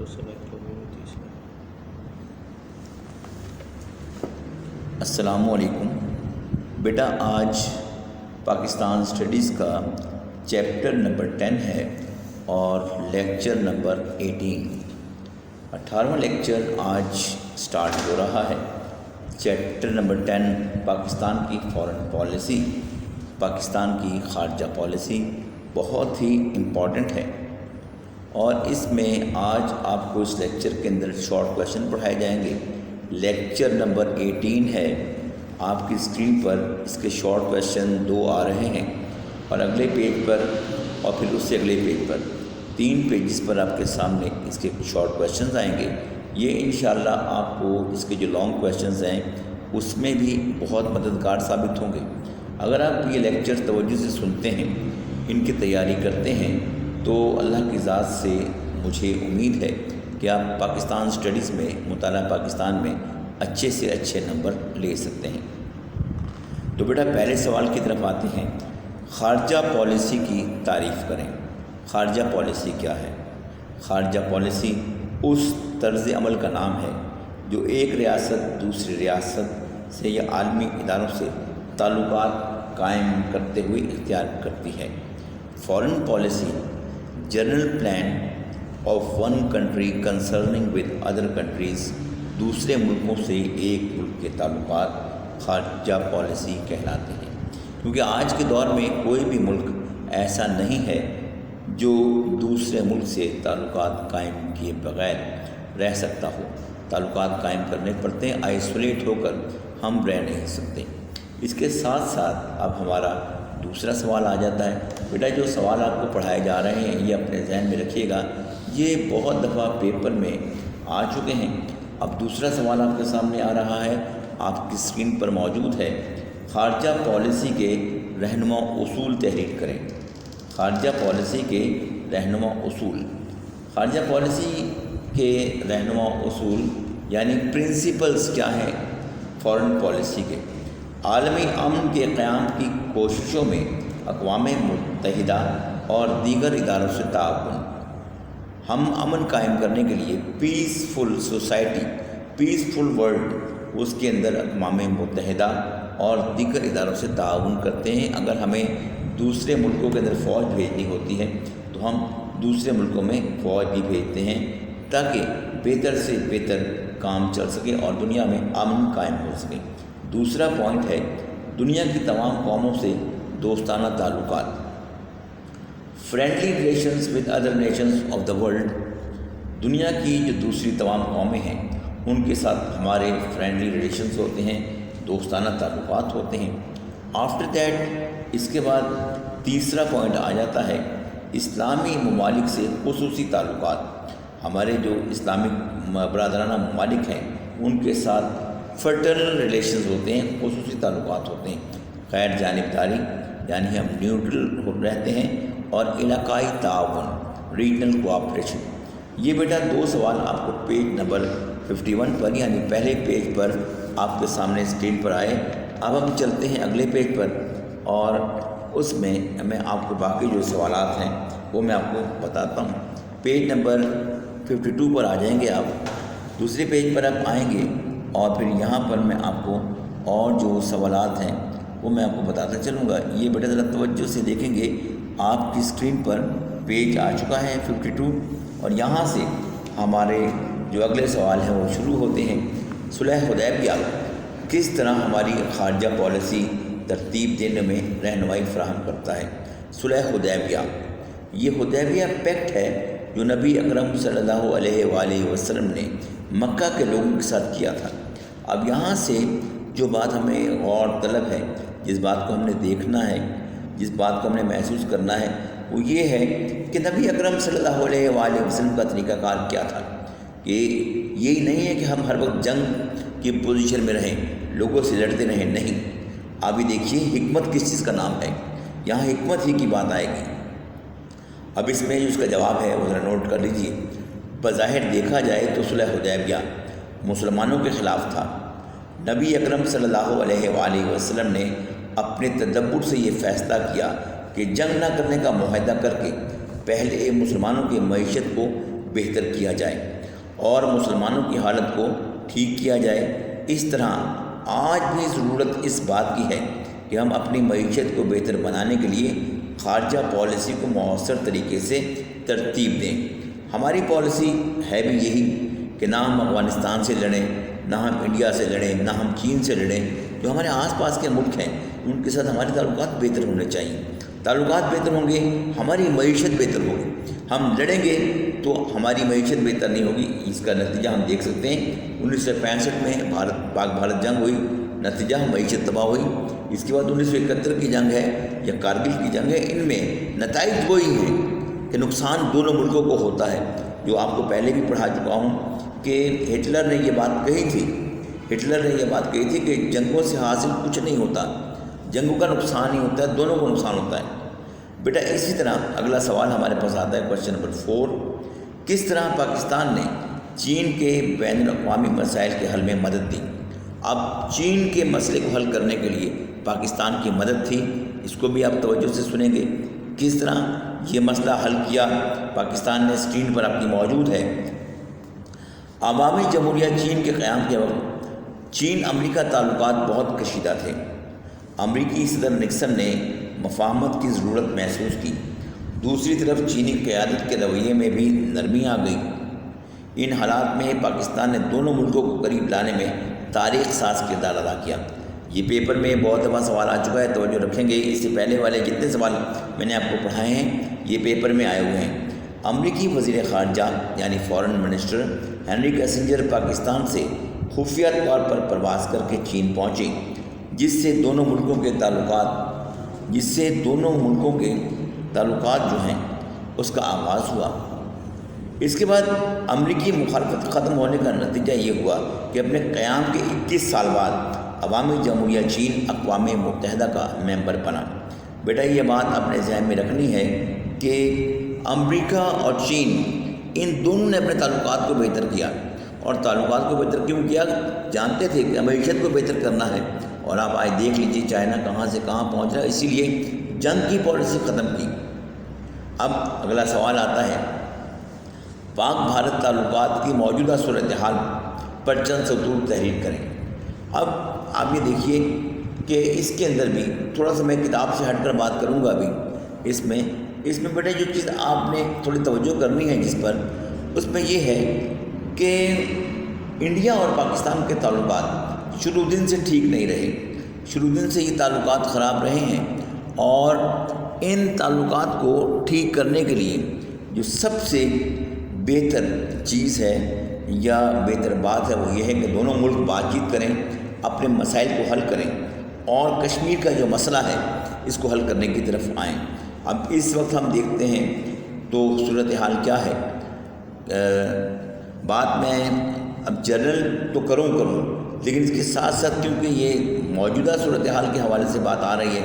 تو سلیکٹ ہوگی وہ تیسرا۔ السلام علیکم بیٹا، آج پاکستان اسٹڈیز کا چیپٹر نمبر 10 ہے اور لیکچر نمبر 18واں لیکچر آج سٹارٹ ہو رہا ہے۔ چیپٹر نمبر 10 پاکستان کی فارن پالیسی، پاکستان کی خارجہ پالیسی بہت ہی امپورٹنٹ ہے، اور اس میں آج آپ کو اس لیکچر کے اندر شارٹ کویشچن پڑھائے جائیں گے۔ لیکچر نمبر 18 ہے، آپ کی اسکرین پر اس کے شارٹ کویشچن 2 آ رہے ہیں، اور اگلے پیج پر اور پھر اس سے اگلے پیج پر 3 پیجز پر آپ کے سامنے اس کے شارٹ کویشچنز آئیں گے۔ یہ انشاءاللہ آپ کو اس کے جو لانگ کویشچنز ہیں اس میں بھی بہت مددگار ثابت ہوں گے۔ اگر آپ یہ لیکچر توجہ سے سنتے ہیں، ان کی تیاری کرتے ہیں، تو اللہ کی ذات سے مجھے امید ہے کہ آپ پاکستان اسٹڈیز میں، مطالعہ پاکستان میں اچھے سے اچھے نمبر لے سکتے ہیں۔ تو بیٹا پہلے سوال کی طرف آتے ہیں۔ خارجہ پالیسی کی تعریف کریں۔ خارجہ پالیسی کیا ہے؟ خارجہ پالیسی اس طرز عمل کا نام ہے جو ایک ریاست دوسری ریاست سے یا عالمی اداروں سے تعلقات قائم کرتے ہوئے اختیار کرتی ہے۔ Foreign policy general plan of one country concerning with other countries, دوسرے ملکوں سے ایک ملک کے تعلقات خارجہ پالیسی کہلاتے ہیں۔ کیونکہ آج کے دور میں کوئی بھی ملک ایسا نہیں ہے جو دوسرے ملک سے تعلقات قائم کیے بغیر رہ سکتا ہو۔ تعلقات قائم کرنے پڑتے ہیں، آئسولیٹ ہو کر ہم رہ نہیں سکتے۔ اس کے ساتھ ساتھ اب ہمارا دوسرا سوال آ جاتا ہے۔ بیٹا جو سوال آپ کو پڑھائے جا رہے ہیں یہ اپنے ذہن میں رکھیے گا، یہ بہت دفعہ پیپر میں آ چکے ہیں۔ اب دوسرا سوال آپ کے سامنے آ رہا ہے، آپ کی اسکرین پر موجود ہے۔ خارجہ پالیسی کے رہنما اصول تحریر کریں۔ خارجہ پالیسی کے رہنما اصول۔ خارجہ پالیسی کے رہنما اصول یعنی پرنسپلز کیا ہیں فارن پالیسی کے؟ عالمی امن کے قیام کی کوششوں میں اقوام متحدہ اور دیگر اداروں سے تعاون۔ ہم امن قائم کرنے کے لیے پیسفل سوسائٹی، پیسفل ورلڈ، اس کے اندر اقوام متحدہ اور دیگر اداروں سے تعاون کرتے ہیں۔ اگر ہمیں دوسرے ملکوں کے اندر فوج بھیجنی ہوتی ہے تو ہم دوسرے ملکوں میں فوج بھی بھیجتے ہیں تاکہ بہتر سے بہتر کام چل سکے اور دنیا میں امن قائم ہو سکے۔ دوسرا پوائنٹ ہے دنیا کی تمام قوموں سے دوستانہ تعلقات، friendly relations with other nations of the world. دنیا کی جو دوسری تمام قومیں ہیں ان کے ساتھ ہمارے فرینڈلی ریلیشنز ہوتے ہیں، دوستانہ تعلقات ہوتے ہیں۔ آفٹر دیٹ اس کے بعد تیسرا پوائنٹ آ جاتا ہے اسلامی ممالک سے خصوصی تعلقات۔ ہمارے جو اسلامک برادرانہ ممالک ہیں ان کے ساتھ فرٹرنل ریلیشنز ہوتے ہیں، خصوصی تعلقات ہوتے ہیں۔ غیر جانبداری یعنی ہم نیوٹرل رہتے ہیں، اور علاقائی تعاون، ریجنل کوآپریشن۔ یہ بیٹا 2 سوال آپ کو پیج نمبر 51 پر یعنی پہلے پیج پر آپ کے سامنے اسکرین پر آئے۔ اب ہم چلتے ہیں اگلے پیج پر، اور اس میں میں آپ کو باقی جو سوالات ہیں وہ میں آپ کو بتاتا ہوں۔ پیج نمبر 52 پر آ جائیں گے آپ، دوسرے پیج پر آپ آئیں گے، اور پھر یہاں پر میں آپ کو اور جو سوالات ہیں وہ میں آپ کو بتاتا چلوں گا۔ یہ بیٹا ذرا توجہ سے دیکھیں گے، آپ کی اسکرین پر پیج آ چکا ہے 52، اور یہاں سے ہمارے جو اگلے سوال ہیں وہ شروع ہوتے ہیں۔ صلح حدیبیہ کس طرح ہماری خارجہ پالیسی ترتیب دینے میں رہنمائی فراہم کرتا ہے؟ صلح حدیبیہ یہ حدیبیہ پیکٹ ہے جو نبی اکرم صلی اللہ علیہ وآلہ وسلم نے مکہ کے لوگوں کے ساتھ کیا تھا۔ اب یہاں سے جو بات ہمیں غور طلب ہے، جس بات کو ہم نے دیکھنا ہے، جس بات کو ہم نے محسوس کرنا ہے، وہ یہ ہے کہ نبی اکرم صلی اللہ علیہ وآلہ وسلم کا طریقہ کار کیا تھا۔ کہ یہی نہیں ہے کہ ہم ہر وقت جنگ کی پوزیشن میں رہیں، لوگوں سے لڑتے رہیں، نہیں۔ ابھی دیکھیے حکمت کس چیز کا نام ہے، یہاں حکمت ہی کی بات آئے گی۔ اب اس میں جو اس کا جواب ہے وہ ذرا نوٹ کر لیجیے۔ بظاہر دیکھا جائے تو صلح حدیبیہ مسلمانوں کے خلاف تھا۔ نبی اکرم صلی اللہ علیہ وآلہ وسلم نے اپنے تدبر سے یہ فیصلہ کیا کہ جنگ نہ کرنے کا معاہدہ کر کے پہلے مسلمانوں کی معیشت کو بہتر کیا جائے اور مسلمانوں کی حالت کو ٹھیک کیا جائے۔ اس طرح آج بھی ضرورت اس بات کی ہے کہ ہم اپنی معیشت کو بہتر بنانے کے لیے خارجہ پالیسی کو مؤثر طریقے سے ترتیب دیں۔ ہماری پالیسی ہے بھی یہی کہ نہ ہم افغانستان سے لڑیں، نہ ہم انڈیا سے لڑیں، نہ ہم چین سے لڑیں۔ جو ہمارے آس پاس کے ملک ہیں ان کے ساتھ ہمارے تعلقات بہتر ہونے چاہیے۔ تعلقات بہتر ہوں گے، ہماری معیشت بہتر ہوگی۔ ہم لڑیں گے تو ہماری معیشت بہتر نہیں ہوگی۔ اس کا نتیجہ ہم دیکھ سکتے ہیں 1965 میں پاک بھارت جنگ ہوئی، نتیجہ معیشت تباہ ہوئی۔ اس کے بعد 1971 کی جنگ ہے یا کارگل کی جنگ ہے، ان میں نتائج وہی ہیں کہ نقصان دونوں ملکوں کو ہوتا ہے۔ جو آپ کو پہلے بھی پڑھا چکا ہوں کہ ہٹلر نے یہ بات کہی تھی کہ جنگوں سے حاصل کچھ نہیں ہوتا، جنگوں کا نقصان ہی ہوتا ہے، دونوں کو نقصان ہوتا ہے۔ بیٹا اسی طرح اگلا سوال ہمارے پاس آتا ہے، کوشچن نمبر 4، کس طرح پاکستان نے چین کے بین الاقوامی مسائل کے حل میں مدد دی؟ اب چین کے مسئلے کو حل کرنے کے لیے پاکستان کی مدد تھی، اس کو بھی آپ توجہ سے سنیں گے۔ کس طرح یہ مسئلہ حل کیا پاکستان نے، اسکرین پر آپ کی موجود ہے۔ عوامی جمہوریہ چین کے قیام کے وقت چین امریکہ تعلقات بہت کشیدہ تھے۔ امریکی صدر نکسن نے مفاہمت کی ضرورت محسوس کی، دوسری طرف چینی قیادت کے رویے میں بھی نرمی آ گئی۔ ان حالات میں پاکستان نے دونوں ملکوں کو قریب لانے میں تاریخ ساز کردار ادا کیا۔ یہ پیپر میں بہت دفعہ سوال آ چکا ہے، توجہ رکھیں گے۔ اس سے پہلے والے جتنے سوال میں نے آپ کو پڑھائے ہیں یہ پیپر میں آئے ہوئے ہیں۔ امریکی وزیر خارجہ یعنی foreign minister Henry Kissinger Pakistan سے خفیہ طور پر پرواز کر کے چین پہنچے، جس سے دونوں ملکوں کے تعلقات جو ہیں اس کا آغاز ہوا۔ اس کے بعد امریکی مخالفت ختم ہونے کا نتیجہ یہ ہوا کہ اپنے قیام کے 21 سال بعد عوامی جمہوریہ چین اقوام متحدہ کا ممبر بنا۔ بیٹا یہ بات اپنے ذہن میں رکھنی ہے کہ امریکا اور چین ان دونوں نے اپنے تعلقات کو بہتر کیا، اور تعلقات کو بہتر کیوں کیا؟ جانتے تھے کہ معیشت کو بہتر کرنا ہے، اور آپ آج دیکھ لیجیے چائنا کہاں سے کہاں پہنچ رہا ہے، اسی لیے جنگ کی پالیسی ختم کی۔ اب اگلا سوال آتا ہے، پاک بھارت تعلقات کی موجودہ صورتحال پر چند سطور تحریر کریں۔ اب آپ یہ دیکھیے کہ اس کے اندر بھی تھوڑا سا میں کتاب سے ہٹ کر بات کروں گا ابھی۔ اس میں بیٹے جو چیز آپ نے تھوڑی توجہ کرنی ہے جس پر، اس میں یہ ہے کہ انڈیا اور پاکستان کے تعلقات شروع دن سے ٹھیک نہیں رہے، شروع دن سے یہ تعلقات خراب رہے ہیں، اور ان تعلقات کو ٹھیک کرنے کے لیے جو سب سے بہتر چیز ہے یا بہتر بات ہے وہ یہ ہے کہ دونوں ملک بات چیت کریں، اپنے مسائل کو حل کریں، اور کشمیر کا جو مسئلہ ہے اس کو حل کرنے کی طرف آئیں۔ اب اس وقت ہم دیکھتے ہیں تو صورتحال کیا ہے۔ بات میں اب جنرل تو کروں لیکن اس کے ساتھ ساتھ کیونکہ یہ موجودہ صورتحال کے حوالے سے بات آ رہی ہے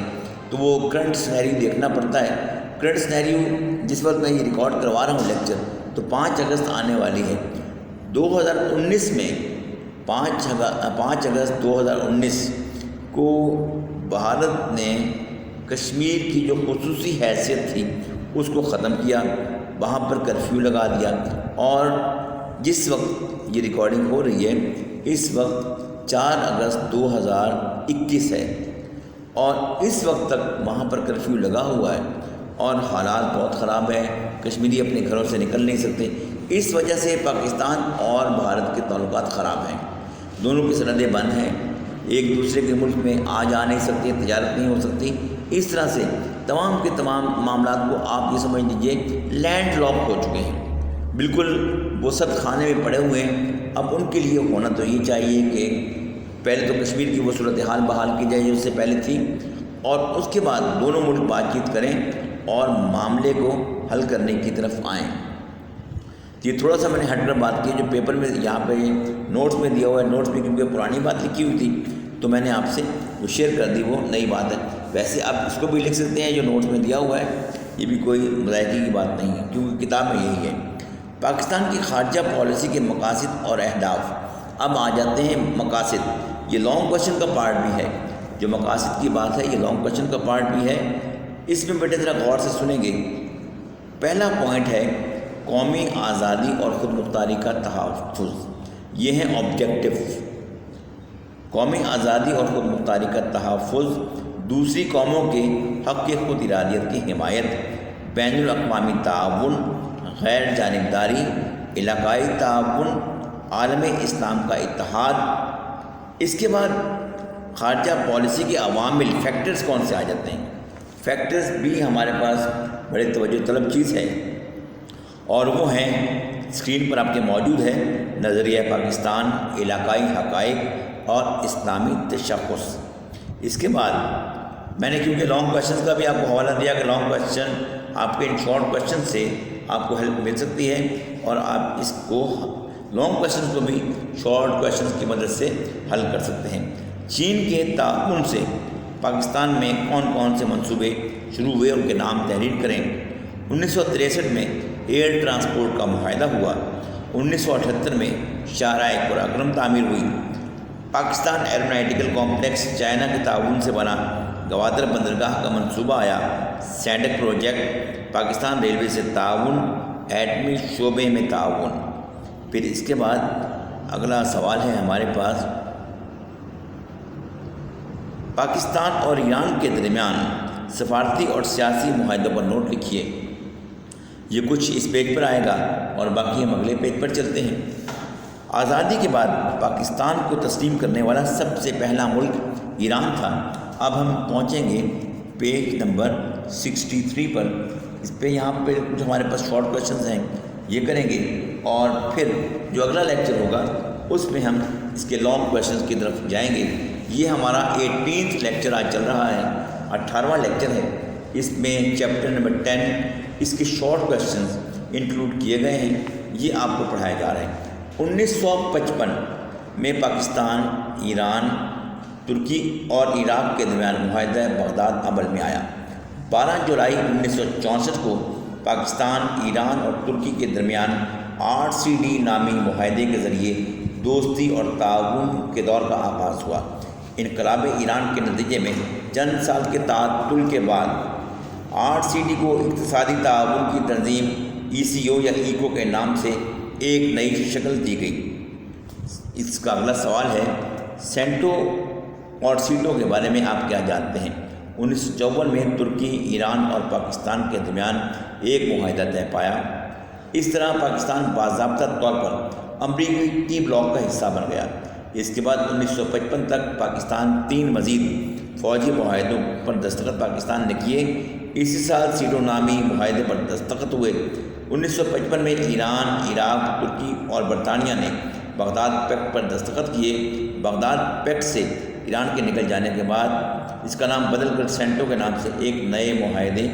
تو وہ کرنٹ سینیریو دیکھنا پڑتا ہے۔ کرنٹ سینیریو جس وقت میں یہ ریکارڈ کروا رہا ہوں لیکچر، تو 5 اگست آنے والی ہے 2019 میں۔ 5 اگست 2019 کو بھارت نے کشمیر کی جو خصوصی حیثیت تھی اس کو ختم کیا، وہاں پر کرفیو لگا دیا، اور جس وقت یہ ریکارڈنگ ہو رہی ہے اس وقت 4 اگست 2021 ہے، اور اس وقت تک وہاں پر کرفیو لگا ہوا ہے اور حالات بہت خراب ہیں، کشمیری اپنے گھروں سے نکل نہیں سکتے۔ اس وجہ سے پاکستان اور بھارت کے تعلقات خراب ہیں، دونوں کی سرحدیں بند ہیں، ایک دوسرے کے ملک میں آ جا نہیں سکتے، تجارت نہیں ہو سکتی۔ اس طرح سے تمام کے تمام معاملات کو آپ یہ سمجھ لیجیے لینڈ لاک ہو چکے ہیں، بالکل وسعت خانے میں پڑے ہوئے ہیں۔ اب ان کے لیے ہونا تو یہ چاہیے کہ پہلے تو کشمیر کی وہ صورتحال بحال کی جائے جو اس سے پہلے تھی، اور اس کے بعد دونوں ملک بات چیت کریں اور معاملے کو حل کرنے کی طرف آئیں۔ یہ تھوڑا سا میں نے ہٹ کر بات کی، جو پیپر میں یہاں پہ نوٹس میں دیا ہوا ہے، نوٹس میں کیونکہ پرانی بات لکھی ہوئی تھی تو میں نے آپ سے جو شیئر کر دی وہ نئی بات ہے۔ ویسے آپ اس کو بھی لکھ سکتے ہیں جو نوٹس میں دیا ہوا ہے، یہ بھی کوئی مذائقے کی بات نہیں ہے کیونکہ کتاب میں یہی ہے۔ پاکستان کی خارجہ پالیسی کے مقاصد اور اہداف۔ اب آ جاتے ہیں مقاصد، یہ لانگ کوشچن کا پارٹ بھی ہے، جو مقاصد کی بات ہے یہ لانگ کوشچن کا پارٹ بھی ہے۔ اس میں بیٹے ذرا غور سے سنیں گے۔ پہلا پوائنٹ ہے قومی آزادی اور خود مختاری کا تحفظ، یہ ہیں آبجیکٹو۔ قومی آزادی اور خود مختاری کا تحفظ، دوسری قوموں کے حق خود ارادیت کی حمایت، بین الاقوامی تعاون، غیر جانبداری، علاقائی تعاون، عالم اسلام کا اتحاد۔ اس کے بعد خارجہ پالیسی کے عوامل، فیکٹرز کون سے آ جاتے ہیں؟ فیکٹرز بھی ہمارے پاس بڑے توجہ طلب چیز ہے، اور وہ ہیں اسکرین پر آپ کے موجود ہے، نظریہ پاکستان، علاقائی حقائق اور اسلامی تشخص۔ اس کے بعد میں نے کیونکہ لانگ کویشچنز کا بھی آپ کو حوالہ دیا کہ لانگ کویشچن آپ کے ان شارٹ کویشچن سے آپ کو ہیلپ مل سکتی ہے، اور آپ اس کو لانگ کویشچنز کو بھی شارٹ کویشچنز کی مدد سے حل کر سکتے ہیں۔ چین کے تعاون سے پاکستان میں کون کون سے منصوبے شروع ہوئے، ان کے نام تحریر کریں۔ 1963 میں ایئر ٹرانسپورٹ کا معاہدہ ہوا۔ 1978 میں شاہراہ قراقرم تعمیر ہوئی۔ پاکستان ایروناٹیکل کمپلیکس چائنا کے تعاون سے بنا، گوادر بندرگاہ کا منصوبہ آیا۔ سینڈک پروجیکٹ، پاکستان ریلوے سے تعاون، ایٹمی شعبے میں تعاون۔ پھر اس کے بعد اگلا سوال ہے ہمارے پاس، پاکستان اور ایران کے درمیان سفارتی اور سیاسی معاہدوں پر نوٹ لکھیے۔ یہ کچھ اس پیج پر آئے گا اور باقی ہم اگلے پیج پر چلتے ہیں۔ آزادی کے بعد پاکستان کو تسلیم کرنے والا سب سے پہلا ملک ایران تھا۔ اب ہم پہنچیں گے پیج نمبر 63 پر۔ اس پہ یہاں پہ جو ہمارے پاس شارٹ کویشچنز ہیں یہ کریں گے، اور پھر جو اگلا لیکچر ہوگا اس میں ہم اس کے لانگ کویشچنز کی طرف جائیں گے۔ یہ ہمارا 18واں لیکچر آج چل رہا ہے، 18واں لیکچر ہے۔ اس میں چیپٹر نمبر 10 اس کے شارٹ کویشچنز انکلوڈ کیے گئے ہیں، یہ آپ کو پڑھائے جا رہے ہیں۔ 1955 میں پاکستان، ایران، ترکی اور عراق کے درمیان معاہدہ بغداد عمل میں آیا۔ 12 جولائی 1964 کو پاکستان، ایران اور ترکی کے درمیان RCD نامی معاہدے کے ذریعے دوستی اور تعاون کے دور کا آغاز ہوا۔ انقلاب ایران کے نتیجے میں چند سال کے تعطل کے بعد RCD کو اقتصادی تعاون کی تنظیم ECO یا ECO کے نام سے ایک نئی شکل دی گئی۔ اس کا اگلا سوال ہے، سینٹو اور سیٹو کے بارے میں آپ کیا جانتے ہیں؟ 1954 میں ترکی، ایران اور پاکستان کے درمیان ایک معاہدہ طے پایا۔ اس طرح پاکستان باضابطہ طور پر امریکی بلاک کا حصہ بن گیا۔ اس کے بعد 1955 تک پاکستان 3 مزید فوجی معاہدوں پر دستخط پاکستان نے کیے۔ اسی سال سیٹو نامی معاہدے پر دستخط ہوئے۔ 1955 میں ایران، عراق، ترکی اور برطانیہ نے بغداد پیکٹ پر دستخط کیے۔ بغداد پیکٹ سے ایران کے نکل جانے کے بعد اس کا نام بدل کر سینٹو کے نام سے ایک نئے معاہدے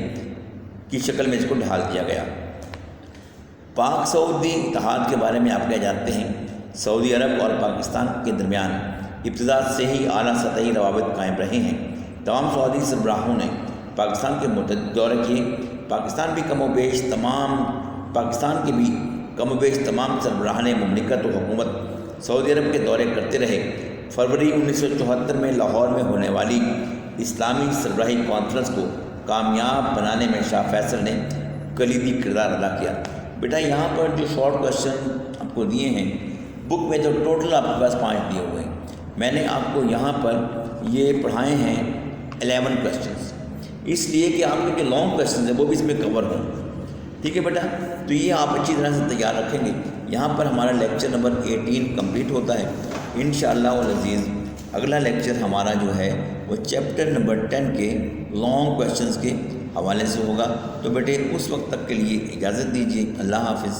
کی شکل میں اس کو ڈھال دیا گیا۔ پاک سعودی اتحاد کے بارے میں آپ کیا جانتے ہیں؟ سعودی عرب اور پاکستان کے درمیان ابتدا سے ہی اعلیٰ سطحی روابط قائم رہے ہیں۔ تمام سعودی سربراہوں نے پاکستان کے متعدد دورے کیے۔ پاکستان کے بھی کم و بیش تمام سربراہان مملکت و حکومت سعودی عرب کے دورے کرتے رہے۔ فروری 1974 میں لاہور میں ہونے والی اسلامی سربراہی کانفرنس کو کامیاب بنانے میں شاہ فیصل نے کلیدی کردار ادا کیا۔ بیٹا یہاں پر جو شارٹ کویشچن آپ کو دیے ہیں بک میں، تو ٹوٹل آپ کے پاس 5 دیے ہوئے ہیں، میں نے آپ کو یہاں پر یہ پڑھائے ہیں 11 کویشچنس، اس لیے کہ آپ کے جو لانگ کویشچنز ہیں وہ بھی اس میں کور ہوں۔ ٹھیک ہے بیٹا، تو یہ آپ اچھی طرح سے تیار رکھیں گے۔ یہاں پر ہمارا لیکچر نمبر 18 کمپلیٹ ہوتا ہے۔ انشاءاللہ العزیز اگلا لیکچر ہمارا جو ہے وہ چیپٹر نمبر 10 کے لانگ کویشچنز کے حوالے سے ہوگا۔ تو بیٹے اس وقت تک کے لیے اجازت دیجیے، اللہ حافظ۔